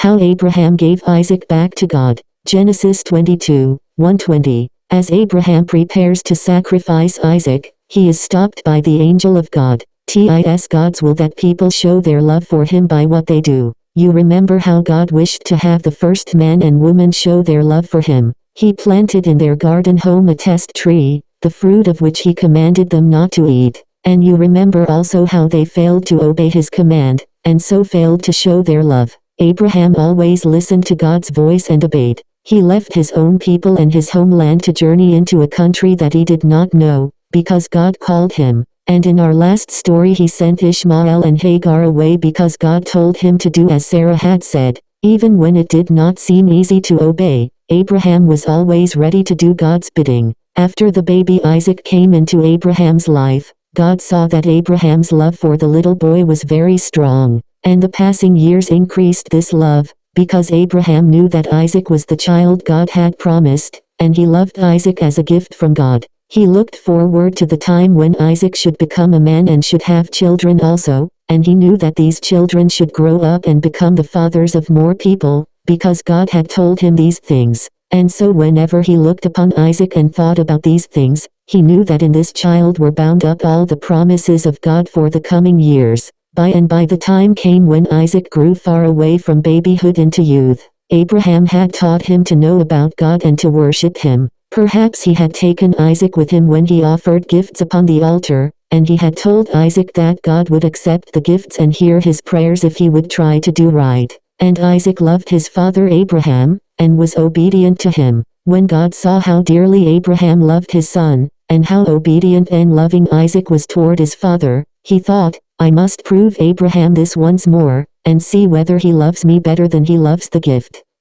How Abraham gave Isaac back to God. Genesis 22:120. As Abraham prepares to sacrifice Isaac, he is stopped by the angel of God. God's will that people show their love for him by what they do. You remember how God wished to have the first man and woman show their love for him. He planted in their garden home a test tree, the fruit of which he commanded them not to eat. And you remember also how they failed to obey his command, and so failed to show their love. Abraham always listened to God's voice and obeyed. He left his own people and his homeland to journey into a country that he did not know, because God called him. And in our last story he sent Ishmael and Hagar away because God told him to do as Sarah had said. Even when it did not seem easy to obey, Abraham was always ready to do God's bidding. After the baby Isaac came into Abraham's life, God saw that Abraham's love for the little boy was very strong, and the passing years increased this love, because Abraham knew that Isaac was the child God had promised, and he loved Isaac as a gift from God. He looked forward to the time when Isaac should become a man and should have children also, and he knew that these children should grow up and become the fathers of more people, because God had told him these things. And so whenever he looked upon Isaac and thought about these things, he knew that in this child were bound up all the promises of God for the coming years. By the time came when Isaac grew far away from babyhood into youth, Abraham had taught him to know about God and to worship him. Perhaps he had taken Isaac with him when he offered gifts upon the altar, and he had told Isaac that God would accept the gifts and hear his prayers if he would try to do right. And Isaac loved his father Abraham, and was obedient to him. When God saw how dearly Abraham loved his son, and how obedient and loving Isaac was toward his father, he thought, I must prove Abraham this once more, and see whether he loves me better than he loves the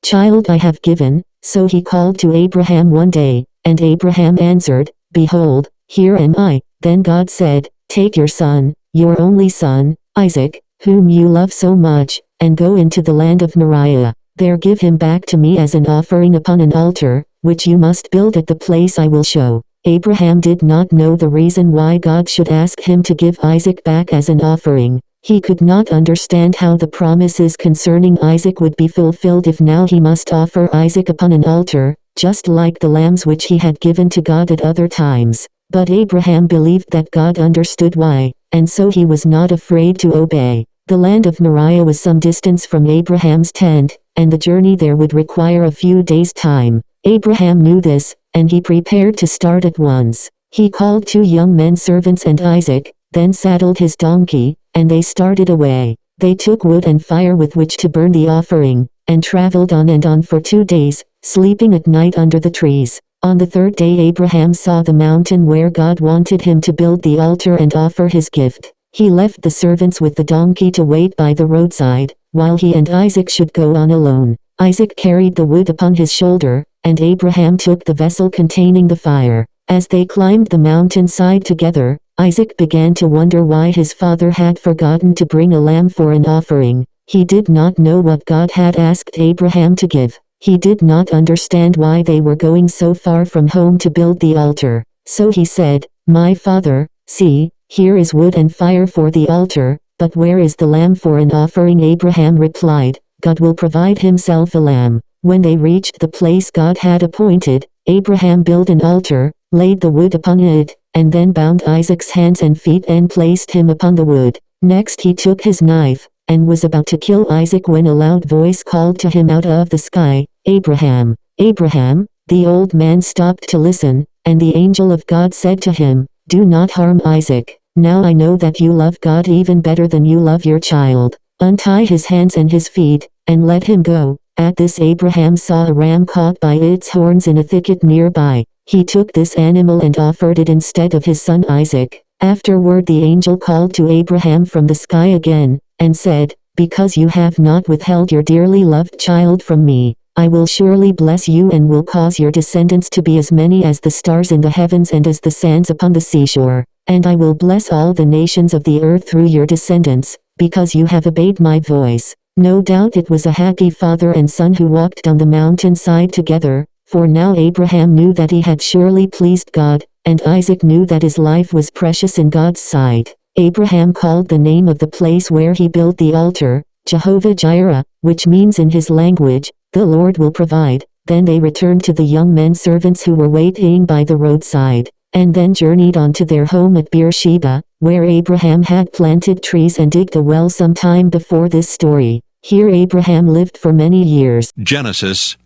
child I have given. So he called to Abraham one day, and Abraham answered, Behold, here am I. Then God said, Take your son, your only son, Isaac, whom you love so much, and go into the land of Moriah. There give him back to me as an offering upon an altar, which you must build at the place I will show. Abraham did not know the reason why God should ask him to give Isaac back as an offering. He could not understand how the promises concerning Isaac would be fulfilled if now he must offer Isaac upon an altar, just like the lambs which he had given to God at other times. But Abraham believed that God understood why, and so he was not afraid to obey. The land of Moriah was some distance from Abraham's tent, and the journey there would require a few days' time. Abraham knew this, and he prepared to start at once. He called 2 young men servants and Isaac, then saddled his donkey, and they started away. They took wood and fire with which to burn the offering, and traveled on and on for 2 days, sleeping at night under the trees. On the 3rd day Abraham saw the mountain where God wanted him to build the altar and offer his gift. He left the servants with the donkey to wait by the roadside, while he and Isaac should go on alone. Isaac carried the wood upon his shoulder, and Abraham took the vessel containing the fire. As they climbed the mountainside together, Isaac began to wonder why his father had forgotten to bring a lamb for an offering. He did not know what God had asked Abraham to give. He did not understand why they were going so far from home to build the altar. So he said, My father, see, here is wood and fire for the altar, but where is the lamb for an offering? Abraham replied, God will provide himself a lamb. When they reached the place God had appointed, Abraham built an altar, laid the wood upon it, and then bound Isaac's hands and feet and placed him upon the wood. Next he took his knife, and was about to kill Isaac when a loud voice called to him out of the sky, Abraham, Abraham. The old man stopped to listen, and the angel of God said to him, Do not harm Isaac. Now I know that you love God even better than you love your child. Untie his hands and his feet, and let him go. At this Abraham saw a ram caught by its horns in a thicket nearby. He took this animal and offered it instead of his son Isaac. Afterward the angel called to Abraham from the sky again, and said, Because you have not withheld your dearly loved child from me, I will surely bless you and will cause your descendants to be as many as the stars in the heavens and as the sands upon the seashore. And I will bless all the nations of the earth through your descendants, because you have obeyed my voice. No doubt it was a happy father and son who walked down the mountainside together, for now Abraham knew that he had surely pleased God, and Isaac knew that his life was precious in God's sight. Abraham called the name of the place where he built the altar, Jehovah Jireh, which means in his language, "The Lord will provide." Then they returned to the young men servants who were waiting by the roadside, and then journeyed on to their home at Beersheba, where Abraham had planted trees and digged a well some time before this story. Here Abraham lived for many years. Genesis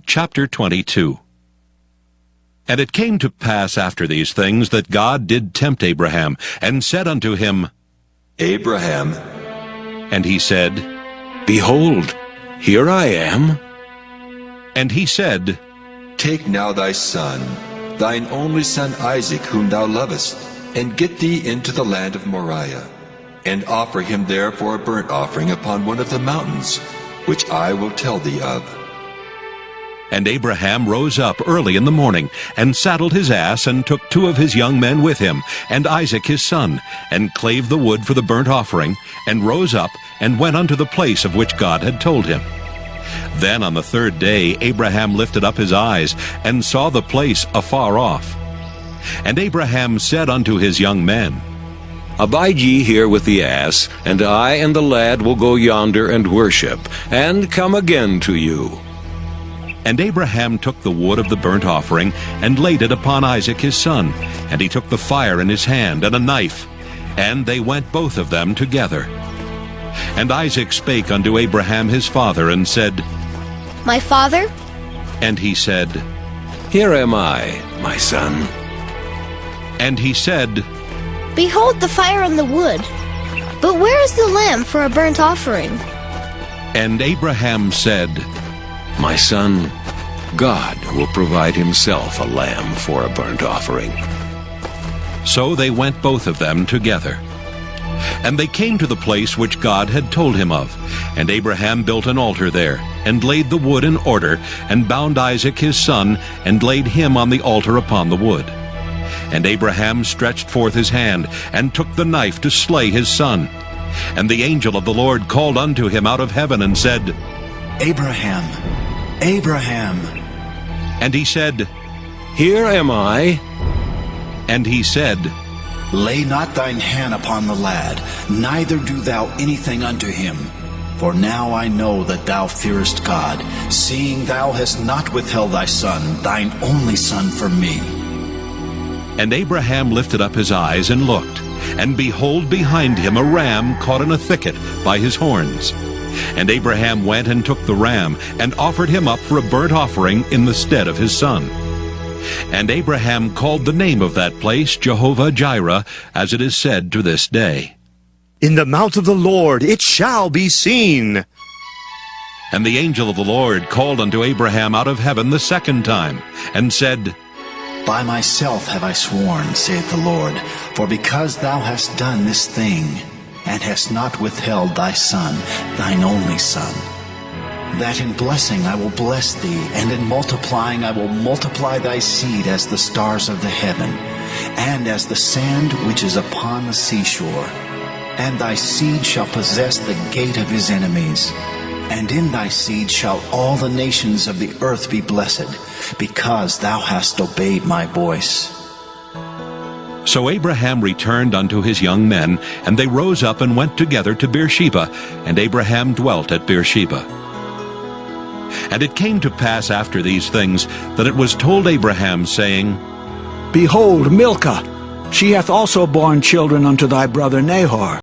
chapter 22. And it came to pass after these things that God did tempt Abraham, and said unto him, Abraham. And he said, Behold, here I am. And he said, Take now thy son, thine only son Isaac, whom thou lovest, and get thee into the land of Moriah, and offer him there for a burnt offering upon one of the mountains, which I will tell thee of. And Abraham rose up early in the morning, and saddled his ass, and took 2 of his young men with him, and Isaac his son, and clave the wood for the burnt offering, and rose up, and went unto the place of which God had told him. Then on the 3rd day Abraham lifted up his eyes, and saw the place afar off. And Abraham said unto his young men, Abide ye here with the ass, and I and the lad will go yonder and worship, and come again to you. And Abraham took the wood of the burnt offering, and laid it upon Isaac his son, and he took the fire in his hand, and a knife, and they went both of them together. And Isaac spake unto Abraham his father, and said, My father? And he said, Here am I, my son. And he said, Behold the fire and the wood, but where is the lamb for a burnt offering? And Abraham said, My son, God will provide himself a lamb for a burnt offering. So they went both of them together. And they came to the place which God had told him of. And Abraham built an altar there, and laid the wood in order, and bound Isaac his son, and laid him on the altar upon the wood. And Abraham stretched forth his hand, and took the knife to slay his son. And the angel of the Lord called unto him out of heaven, and said, Abraham, Abraham. And he said, Here am I. And he said, Lay not thine hand upon the lad, neither do thou anything unto him. For now I know that thou fearest God, seeing thou hast not withheld thy son, thine only son, from me. And Abraham lifted up his eyes and looked, and behold, behind him a ram caught in a thicket by his horns. And Abraham went and took the ram, and offered him up for a burnt offering in the stead of his son. And Abraham called the name of that place Jehovah-Jireh, as it is said to this day. In the mount of the Lord it shall be seen. And the angel of the Lord called unto Abraham out of heaven the 2nd time, and said, By myself have I sworn, saith the Lord, for because thou hast done this thing, and hast not withheld thy son, thine only son, that in blessing I will bless thee, and in multiplying I will multiply thy seed as the stars of the heaven, and as the sand which is upon the seashore. And thy seed shall possess the gate of his enemies. And in thy seed shall all the nations of the earth be blessed, because thou hast obeyed my voice. So Abraham returned unto his young men, and they rose up and went together to Beersheba, and Abraham dwelt at Beersheba. And it came to pass after these things, that it was told Abraham, saying, Behold, Milcah, she hath also borne children unto thy brother Nahor.